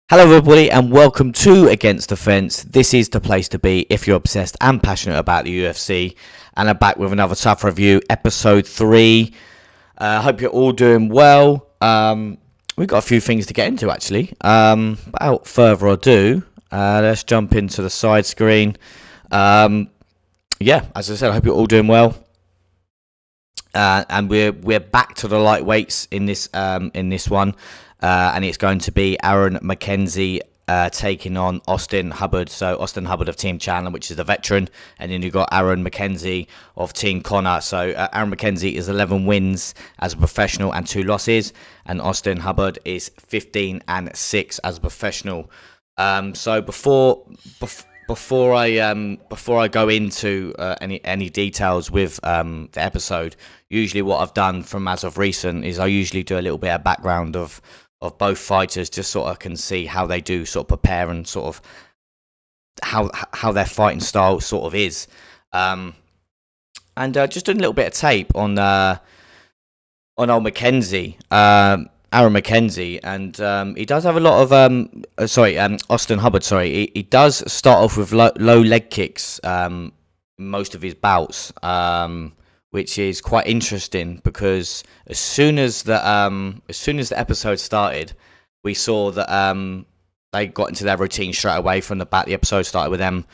Hello everybody and welcome to Against the Fence. This is the place to be if you're obsessed and passionate about the UFC. And I'm back with another TUF review, episode 3. Hope you're all doing well. We've got a few things to get into actually. Without further ado, let's jump into the side screen. As I said, I hope you're all doing well. And we're back to the lightweights in this one. And it's going to be Aaron McKenzie taking on Austin Hubbard. So Austin Hubbard of Team Chandler, which is the veteran, and then you've got Aaron McKenzie of Team Conor. So Aaron McKenzie is 11 wins as a professional and 2 losses, and Austin Hubbard is 15-6 as a professional. So before I go into any details with the episode, usually what I've done from as of recent is I usually do a little bit of background of both fighters, just sort of can see how they do sort of prepare and sort of how their fighting style sort of is. And just doing a little bit of tape on old McKenzie, Aaron McKenzie, and he does have a lot of Austin Hubbard. He does start off with low leg kicks most of his bouts, which is quite interesting because as soon as the episode started, we saw that they got into their routine straight away from the back. The episode started with them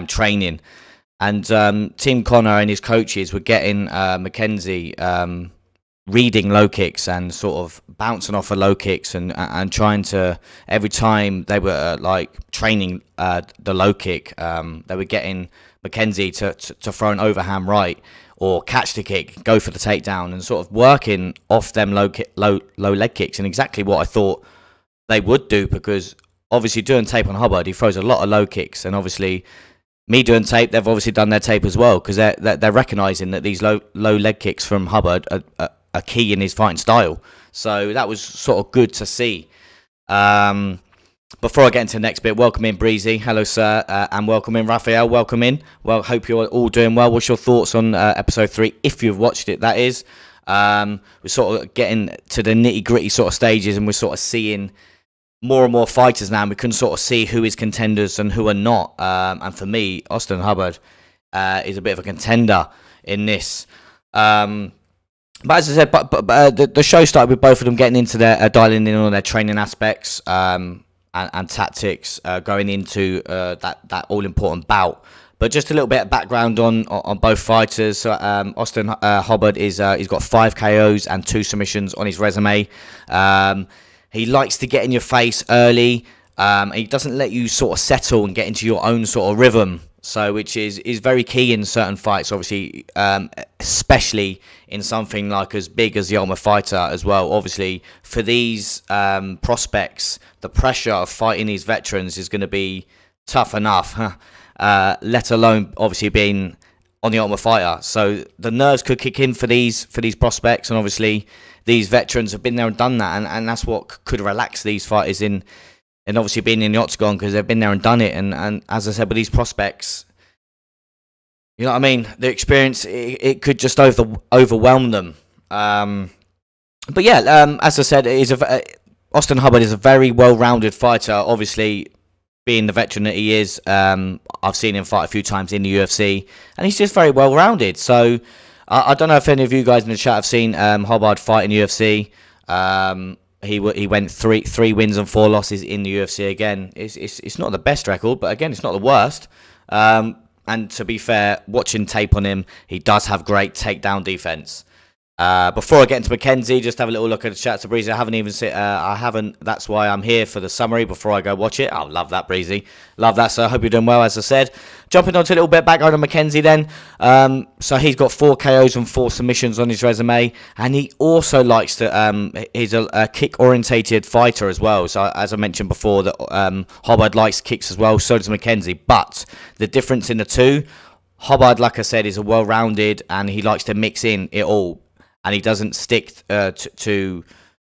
training, and Team Conor and his coaches were getting McKenzie reading low kicks and sort of bouncing off of low kicks and trying to, every time they were training the low kick, they were getting McKenzie to throw an overhand right or catch the kick, go for the takedown, and sort of working off them low leg kicks, and exactly what I thought they would do, because obviously doing tape on Hubbard, he throws a lot of low kicks, and obviously me doing tape, they've obviously done their tape as well, because they're recognising that these low leg kicks from Hubbard are key in his fighting style. So that was sort of good to see. Before I get into the next bit, welcome in Breezy. Hello, sir. And welcome in Raphael. Welcome in. Well, hope you're all doing well. What's your thoughts on episode 3, if you've watched it, that is? We're sort of getting to the nitty-gritty sort of stages, and we're sort of seeing more and more fighters now, and we can sort of see who is contenders and who are not. And for me, Austin Hubbard is a bit of a contender in this. But as I said, the show started with both of them getting into their dialing in on their training aspects and tactics going into that all-important bout. But just a little bit of background on both fighters. So, Austin Hubbard he's got 5 KOs and 2 submissions on his resume. He likes to get in your face early. He doesn't let you sort of settle and get into your own sort of rhythm. So, which is very key in certain fights, obviously, especially in something like as big as the Ultimate Fighter as well. Obviously, for these prospects, the pressure of fighting these veterans is going to be tough enough, let alone obviously being on the Ultimate Fighter. So the nerves could kick in for these prospects, and obviously these veterans have been there and done that, and that's what could relax these fighters in. And obviously being in the octagon, because they've been there and done it. And as I said, with these prospects, you know what I mean? The experience, it could just overwhelm them. But yeah, as I said, Austin Hubbard is a very well-rounded fighter. Obviously, being the veteran that he is, I've seen him fight a few times in the UFC. And he's just very well-rounded. So I don't know if any of you guys in the chat have seen Hubbard fight in UFC. He went three wins and 4 losses in the UFC. Again, it's not the best record, but again, it's not the worst. And to be fair, watching tape on him, he does have great takedown defense. Before I get into McKenzie, just have a little look at the chat. So Breezy, I haven't. That's why I'm here for the summary before I go watch it. Oh, love that, Breezy. Love that, sir. Hope you're doing well, as I said. Jumping on to a little bit background on McKenzie then. So he's got 4 KOs and 4 submissions on his resume, and he also likes to. He's a kick-orientated fighter as well. So as I mentioned before, that Hubbard likes kicks as well. So does McKenzie. But the difference in the two, Hubbard, like I said, is a well-rounded, and he likes to mix in it all. And he doesn't stick to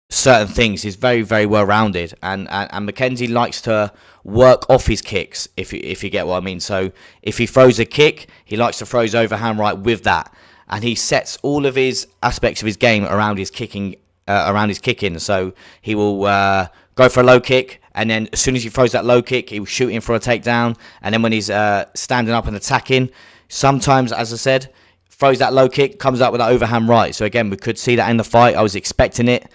certain things. He's very, very well-rounded. And McKenzie likes to work off his kicks, if you get what I mean. So if he throws a kick, he likes to throw his overhand right with that. And he sets all of his aspects of his game around his kicking. So he will go for a low kick and then as soon as he throws that low kick, he was shooting for a takedown, and then when he's standing up and attacking, sometimes, as I said, throws that low kick, comes up with that overhand right. So again, we could see that in the fight. I was expecting it.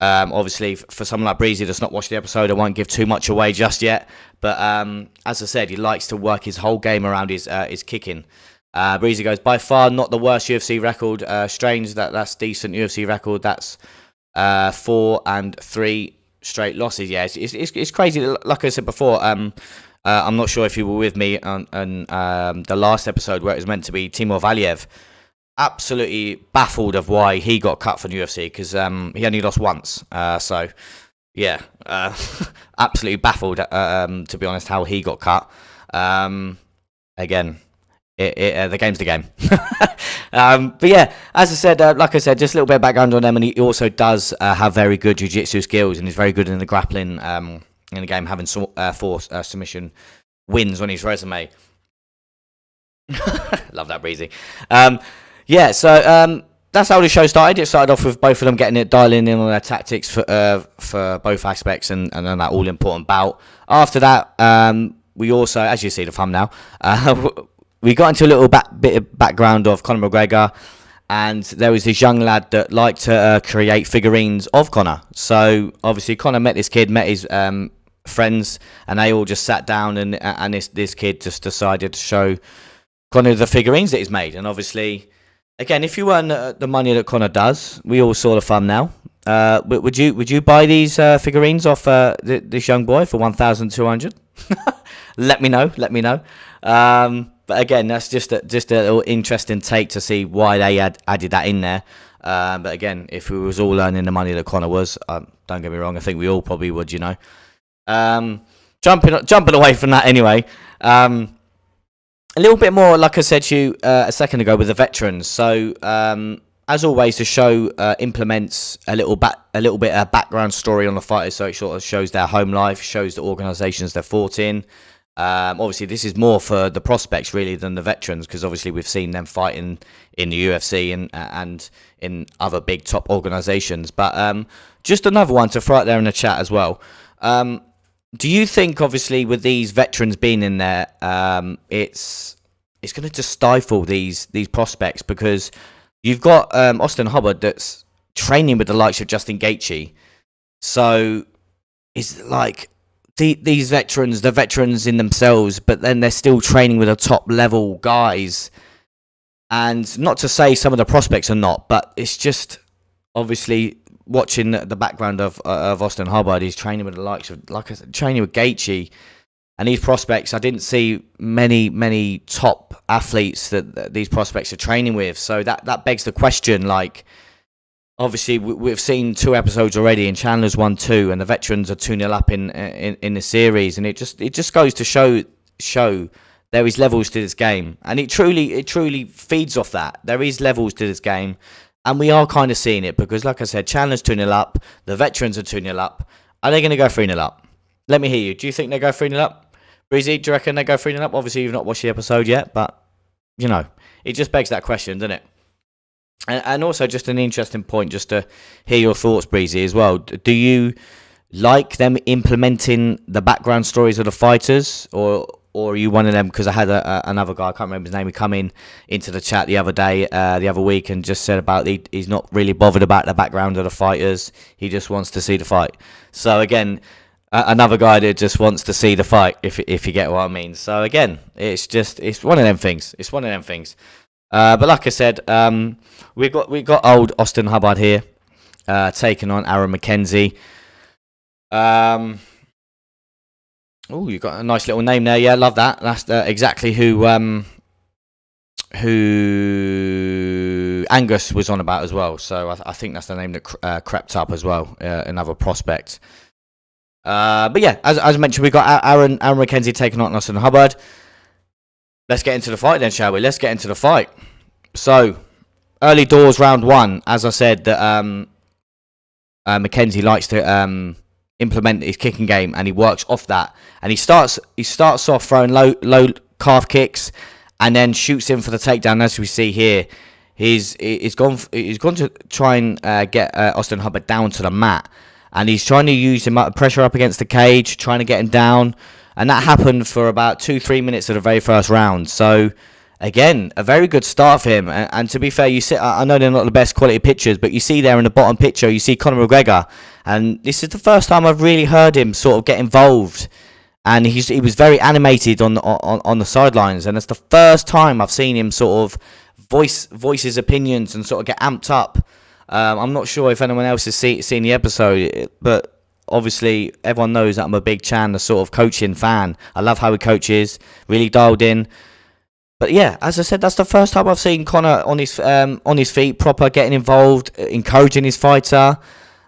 Obviously, for someone like Breezy that's not watched the episode, I won't give too much away just yet. But as I said, he likes to work his whole game around his kicking. Breezy goes, by far not the worst UFC record. Strange, that's decent UFC record. That's 4 and 3 straight losses. Yeah, it's crazy. Like I said before, I'm not sure if you were with me on the last episode where it was meant to be Timur Valiev. Absolutely baffled of why he got cut from UFC, because he only lost once. So, yeah, absolutely baffled, to be honest, how he got cut. Again, the game's the game. But yeah, as I said, like I said, just a little bit of background on him, and he also does have very good jiu-jitsu skills, and he's very good in the grappling in the game, having 4 submission wins on his resume. Love that, Breezy. Yeah, so that's how the show started. It started off with both of them dialing in on their tactics for both aspects, and then that all-important bout. After that, we also, as you see the thumbnail, we got into a little bit of background of Conor McGregor, and there was this young lad that liked to create figurines of Conor. So obviously Conor met this kid, met his friends, and they all just sat down, and this kid just decided to show Conor the figurines that he's made. And obviously, again, if you earn the money that Conor does, we all saw the thumbnail. Would you buy these figurines off this young boy for 1,200? Let me know. But again, that's just a little interesting take to see why they added that in there. But again, if we was all earning the money that Conor was, don't get me wrong, I think we all probably would, you know. Jumping away from that anyway. A little bit more, like I said to you a second ago, with the veterans. So, as always, the show implements a little bit of background story on the fighters, so it sort of shows their home life, shows the organisations they're fought in. Obviously, this is more for the prospects really than the veterans, because obviously we've seen them fighting in the UFC and in other big top organisations. But just another one to throw out there in the chat as well. Do you think, obviously, with these veterans being in there, it's going to just stifle these prospects, because you've got Austin Hubbard that's training with the likes of Justin Gaethje. So it's like these veterans, the veterans in themselves, but then they're still training with the top level guys. And not to say some of the prospects are not, but it's just obviously watching the background of Austin Hubbard. He's training with the likes of, like I said, training with Gaethje. And these prospects, I didn't see many top athletes that these prospects are training with. So that begs the question, like, obviously we've seen 2 episodes already, and Chandler's won 2, and the veterans are 2-0 up in the series, and it just goes to show there is levels to this game, and it truly feeds off that. There is levels to this game, and we are kind of seeing it, because like I said, Chandler's 2-0 up, the veterans are 2-0 up. Are they going to go 3-0 up? Let me hear you. Do you think they go 3-0 up? Breezy, do you reckon they go 3-0 up? Obviously, you've not watched the episode yet, but, you know, it just begs that question, doesn't it? And also, just an interesting point, just to hear your thoughts, Breezy, as well. Do you like them implementing the background stories of the fighters, or are you one of them? Because I had another guy, I can't remember his name, he come into the chat the other week, and just said about he's not really bothered about the background of the fighters. He just wants to see the fight. So again, another guy that just wants to see the fight, if you get what I mean. So again, it's one of them things. It's one of them things. But like I said, we got old Austin Hubbard here, taking on Aaron McKenzie. Oh, you got a nice little name there. Yeah, love that. That's exactly who Angus was on about as well. So I think that's the name that crept up as well. Another prospect. But yeah, as I mentioned, we got Aaron McKenzie taking on Austin Hubbard. Let's get into the fight then, shall we? Let's get into the fight. So, early doors, round 1. As I said, that McKenzie likes to implement his kicking game, and he works off that. And he starts off throwing low calf kicks, and then shoots in for the takedown. As we see here, he's gone to try and get Austin Hubbard down to the mat. and he's trying to use him up, pressure up against the cage, trying to get him down, and that happened for about 2-3 minutes of the very first round. So again, a very good start for him. And to be fair, I know they're not the best quality pictures, but you see there in the bottom picture, you see Conor McGregor, and this is the first time I've really heard him sort of get involved. And he was very animated on the sidelines, and it's the first time I've seen him sort of voice his opinions and sort of get amped up. I'm not sure if anyone else has seen the episode, but obviously everyone knows that I'm a big Chandler sort of coaching fan. I love how he coaches, really dialed in. But yeah, as I said, that's the first time I've seen Conor on his feet, proper getting involved, encouraging his fighter.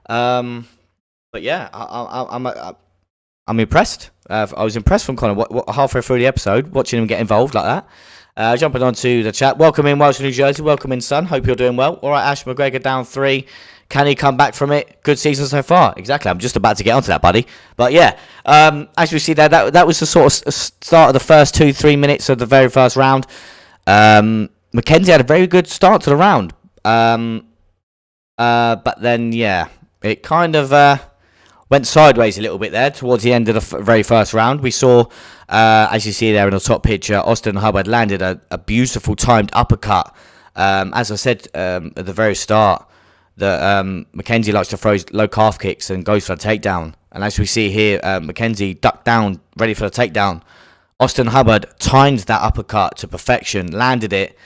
But yeah, I'm impressed. I was impressed from Conor halfway through the episode, watching him get involved like that. Jumping on to the chat. Welcome in, Wales, New Jersey. Welcome in, son. Hope you're doing well. All right, Ash McGregor down 3. Can he come back from it? Good season so far. Exactly. I'm just about to get onto that, buddy. But yeah, as we see there, that was the sort of start of the first 2-3 minutes of the very first round. Mackenzie had a very good start to the round. But then, yeah, it kind of went sideways a little bit there towards the end of the very first round. We saw, as you see there in the top picture, Austin Hubbard landed a beautiful timed uppercut. As I said at the very start, that Mackenzie likes to throw low calf kicks and goes for the takedown. And as we see here, Mackenzie ducked down, ready for the takedown. Austin Hubbard timed that uppercut to perfection, landed it,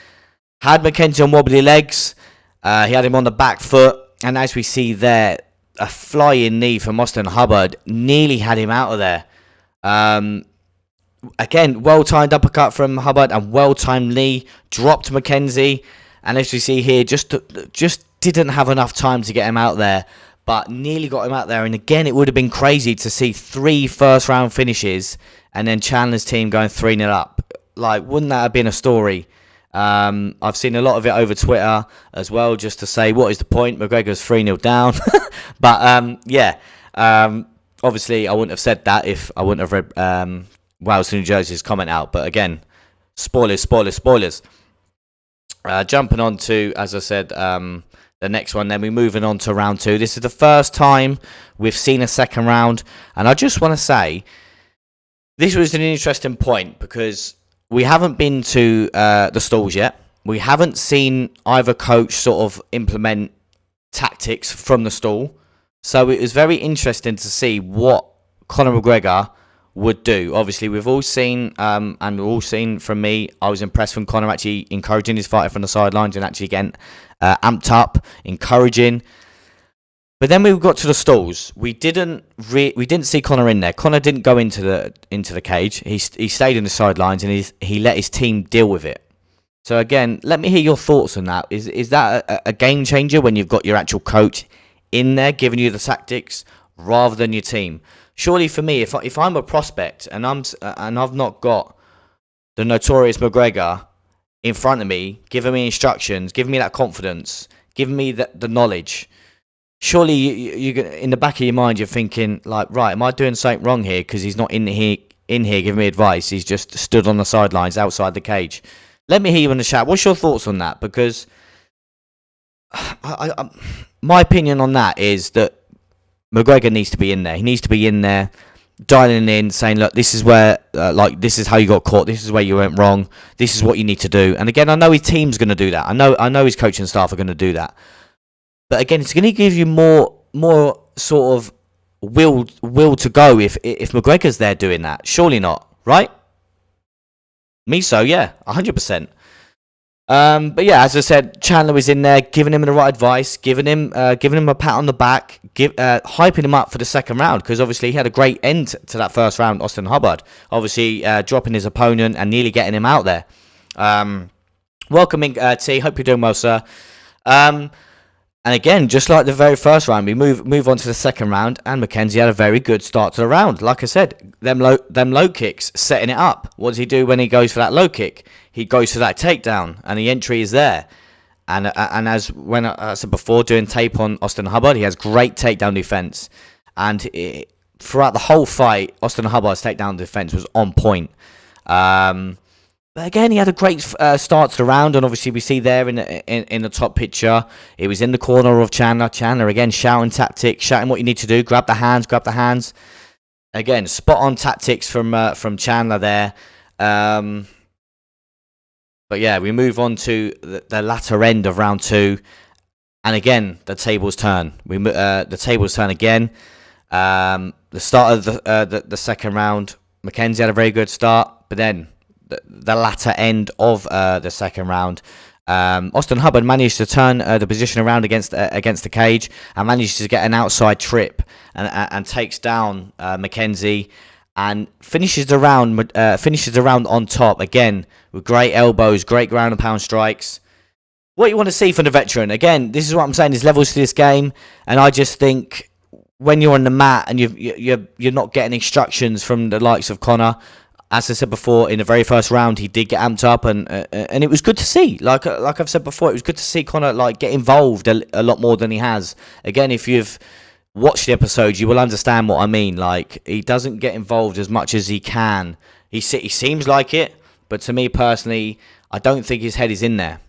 had Mackenzie on wobbly legs. He had him on the back foot. And as we see there, a flying knee from Austin Hubbard nearly had him out of there. Again, well-timed uppercut from Hubbard and well-timed knee, dropped Mackenzie. And as we see here, just didn't have enough time to get him out there, but nearly got him out there. And again, it would have been crazy to see 3 first-round finishes and then Chandler's team going 3-0 up. Like, wouldn't that have been a story? I've seen a lot of it over Twitter as well, just to say, what is the point? McGregor's 3-0 down. But, yeah, obviously I wouldn't have said that if I wouldn't have read Wales New Jersey's comment out. But again, spoilers. Jumping on to, as I said, the next one, then we're moving on to round 2. This is the first time we've seen a second round. And I just want to say, this was an interesting point because we haven't been to the stalls yet. We haven't seen either coach sort of implement tactics from the stall. So it was very interesting to see what Conor McGregor would do. Obviously, we've all seen, and we've all seen from me, I was impressed from Conor actually encouraging his fighter from the sidelines and actually getting amped up, encouraging. But then we got to the stalls. We didn't see Conor in there. Conor didn't go into the cage. He stayed in the sidelines and he let his team deal with it. So again, let me hear your thoughts on that. Is that a game changer when you've got your actual coach in there giving you the tactics rather than your team? Surely for me, if I'm a prospect and I've not got the notorious McGregor in front of me, giving me instructions, giving me that confidence, giving me the knowledge, surely you in the back of your mind you're thinking like, right, am I doing something wrong here because he's not in here giving me advice? He's just stood on the sidelines outside the cage. Let me hear you in the chat. What's your thoughts on that? Because my opinion on that is that McGregor needs to be in there. He needs to be in there, dialing in, saying, look, this is where, this is how you got caught. This is where you went wrong. This is what you need to do. And again, I know his team's going to do that. I know his coaching staff are going to do that. But again, it's going to give you more sort of will to go if McGregor's there doing that. Surely not, right? Me so, yeah, 100%. But yeah, as I said, Chandler was in there, giving him the right advice, giving him a pat on the back, hyping him up for the second round, because obviously he had a great end to that first round, Austin Hubbard. Obviously, dropping his opponent and nearly getting him out there. Welcoming T, hope you're doing well, sir. And again, just like the very first round, we move on to the second round, and Mackenzie had a very good start to the round. Like I said, them low kicks, setting it up. What does he do when he goes for that low kick? He goes for that takedown, and the entry is there. And as when I said before, doing tape on Austin Hubbard, he has great takedown defense. And throughout the whole fight, Austin Hubbard's takedown defense was on point. But But again, he had a great start to the round, and obviously we see there in the top picture, it was in the corner of Chandler. Chandler again shouting tactics, shouting what you need to do. Grab the hands. Again, spot on tactics from Chandler there. But yeah, we move on to the latter end of round 2, and again the tables turn. The tables turn again. The start of the second round, Mackenzie had a very good start, but then the latter end of the second round, Austin Hubbard managed to turn the position around against the cage and managed to get an outside trip and takes down Mackenzie and finishes the round on top again with great elbows, great ground and pound strikes. What you want to see from the veteran, again, this is what I'm saying, there's levels to this game, and I just think when you're on the mat and you're not getting instructions from the likes of Conor. As I said before, in the very first round, he did get amped up, and it was good to see. Like I've said before, it was good to see Conor get involved a lot more than he has. Again, if you've watched the episode, you will understand what I mean. Like, he doesn't get involved as much as he can. He seems like it, but to me personally, I don't think his head is in there.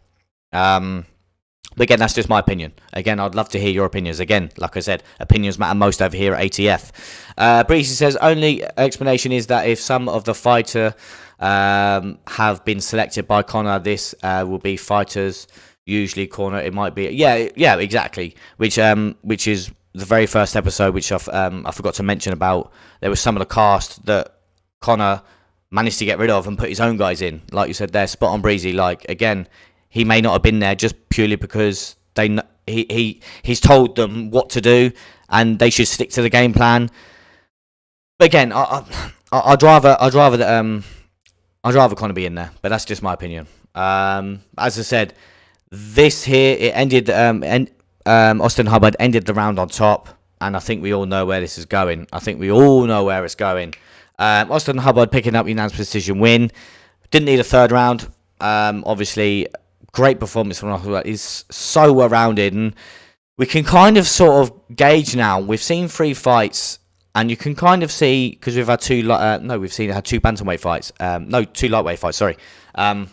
But again, that's just my opinion. Again, I'd love to hear your opinions. Again, like I said, opinions matter most over here at ATF. Breezy says, only explanation is that if some of the fighter have been selected by Conor, this will be fighters, usually corner. It might be, yeah, exactly. Which is the very first episode, which I forgot to mention about. There was some of the cast that Conor managed to get rid of and put his own guys in. Like you said there, spot on, Breezy. Like, again, he may not have been there just purely because he's told them what to do and they should stick to the game plan. But again, I'd rather Conor be in there, but that's just my opinion. As I said, this here, it ended. Austin Hubbard ended the round on top, and I think we all know where this is going. Austin Hubbard picking up unanimous decision win. Didn't need a third round. Obviously, great performance from Hubbard. He's so well rounded, and we can kind of sort of gauge now. We've seen 3 fights, and you can kind of see, because we've had 2 bantamweight fights. 2 lightweight fights. Sorry. Kind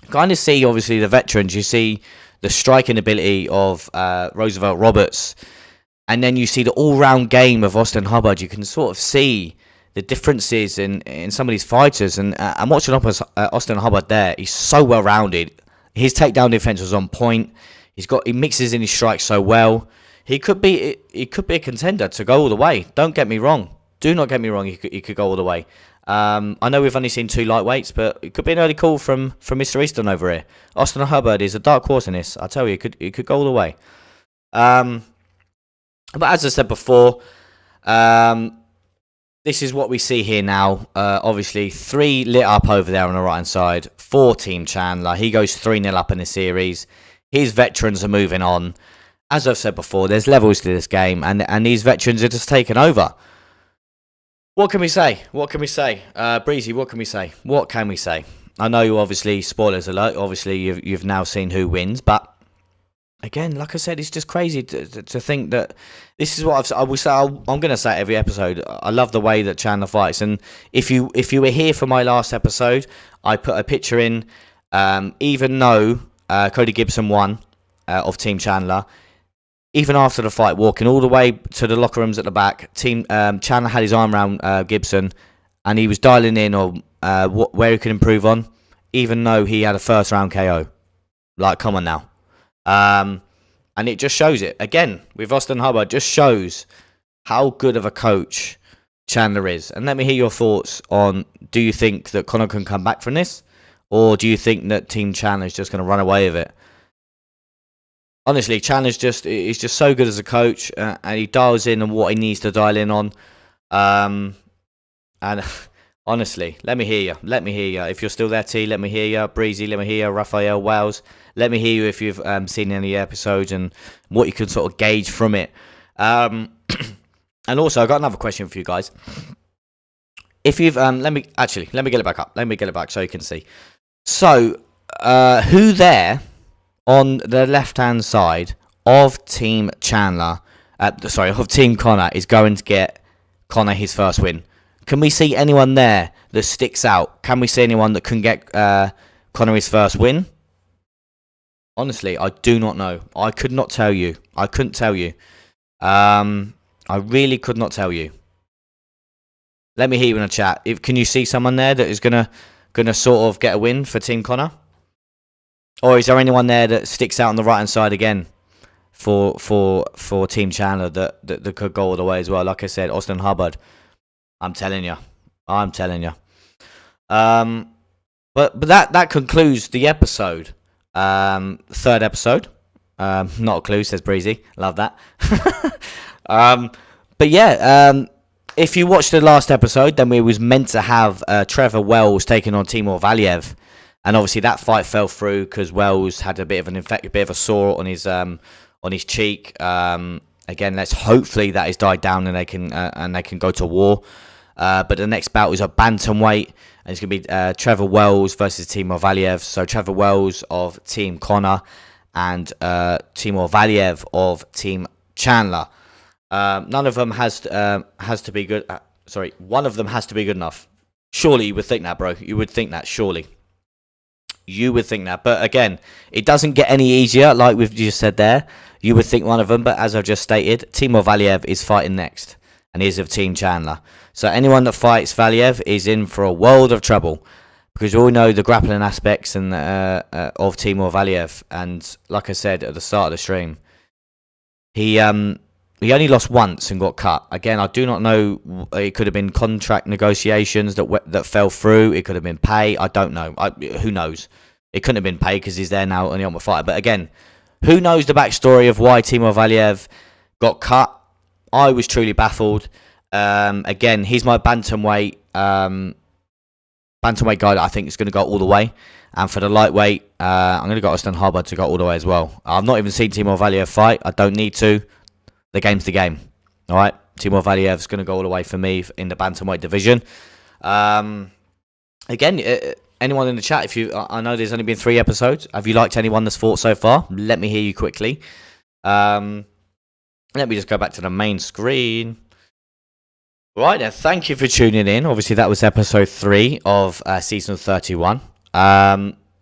of see obviously the veterans. You see the striking ability of Roosevelt Roberts, and then you see the all-round game of Austin Hubbard. You can sort of see the differences in some of these fighters, and I'm watching Austin Hubbard there. He's so well rounded. His takedown defense was on point. He mixes in his strikes so well. He could be a contender to go all the way. Don't get me wrong. Do not get me wrong. He could go all the way. I know we've only seen 2 lightweights, but it could be an early call from Mr. Easton over here. Austin Hubbard is a dark horse in this. I tell you, he could go all the way. But as I said before, this is what we see here now. Obviously, 3 lit up over there on the right-hand side. 4 Team Chandler. He goes 3-0 up in the series. His veterans are moving on. As I've said before, there's levels to this game, and these veterans are just taking over. What can we say? Breezy, what can we say? I know, obviously, spoilers alert. Obviously, you've now seen who wins, but again, like I said, it's just crazy to think that this is what I'm going to say every episode. I love the way that Chandler fights, and if you were here for my last episode, I put a picture in. Even though Cody Gibson won of Team Chandler, even after the fight, walking all the way to the locker rooms at the back, Chandler had his arm around Gibson, and he was dialing in on where he could improve on, even though he had a first round KO. Like, come on now. And it just shows it. Again, with Austin Hubbard, just shows how good of a coach Chandler is. And let me hear your thoughts on, do you think that Conor can come back from this? Or do you think that Team Chandler is just going to run away with it? Honestly, Chandler's he's just so good as a coach, and he dials in on what he needs to dial in on. And honestly, let me hear you. If you're still there, T, let me hear you. Breezy, let me hear you. Raphael, Wales, let me hear you if you've seen any episodes and what you can sort of gauge from it. And also, I've got another question for you guys. If you've let me get it back up. Let me get it back so you can see. So, who there on the left-hand side of Team Chandler, of Team Conor, is going to get Conor his first win? Can we see anyone there that sticks out? Can we see anyone that can get Conor his first win? Honestly, I do not know. I could not tell you. I couldn't tell you. I really could not tell you. Let me hear you in the chat. Can you see someone there that is gonna sort of get a win for Team Conor? Or is there anyone there that sticks out on the right hand side again for Team Chandler that could go all the way as well? Like I said, Austin Hubbard. I'm telling you. But that concludes the episode. Third episode. Not a clue, says Breezy. Love that. But yeah, if you watched the last episode, then we was meant to have Trevor Wells taking on Timur Valiev, and obviously that fight fell through because Wells had a bit of a sore on his cheek. Again, let's hopefully that is died down and they can go to war. But the next bout is a bantamweight, and it's going to be Trevor Wells versus Timur Valiev. So Trevor Wells of Team Conor and Timur Valiev of Team Chandler. None of them has to be good. One of them has to be good enough. Surely you would think that, bro. You would think that, surely. You would think that. But again, it doesn't get any easier, like we've just said there. You would think one of them, but as I've just stated, Timur Valiev is fighting next, and is of Team Chandler. So anyone that fights Valiev is in for a world of trouble, because we all know the grappling aspects and of Timur Valiev. And like I said at the start of the stream, he only lost once and got cut. Again, I do not know. It could have been contract negotiations that fell through. It could have been pay. I don't know. Who knows? It couldn't have been pay because he's there now on the Ultimate Fighter. But again, who knows the backstory of why Timur Valiev got cut? I was truly baffled. Again, he's my bantamweight guy that I think is going to go all the way. And for the lightweight, I'm going to go Austin Hubbard to go all the way as well. I've not even seen Timur Valiev fight. I don't need to. The game's the game. All right? Timur Valiev's going to go all the way for me in the bantamweight division. Again, anyone in the chat, I know there's only been 3 episodes. Have you liked anyone that's fought so far? Let me hear you quickly. Let me just go back to the main screen. Right then, thank you for tuning in. Obviously, that was episode 3 of season 31.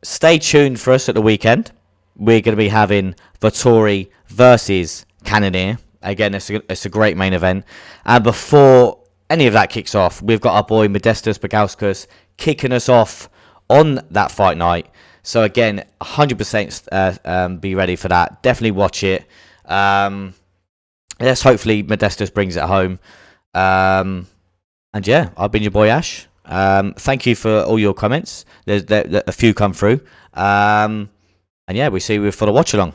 Stay tuned for us at the weekend. We're going to be having Vettori versus Cannonier. Again, it's a great main event. And before any of that kicks off, we've got our boy Modestas Bagauskas kicking us off on that fight night. So again, 100% be ready for that. Definitely watch it. Yes, hopefully Modestas brings it home. And yeah, I've been your boy Ash. Thank you for all your comments. There's a few come through. And yeah, we see you for the watch along.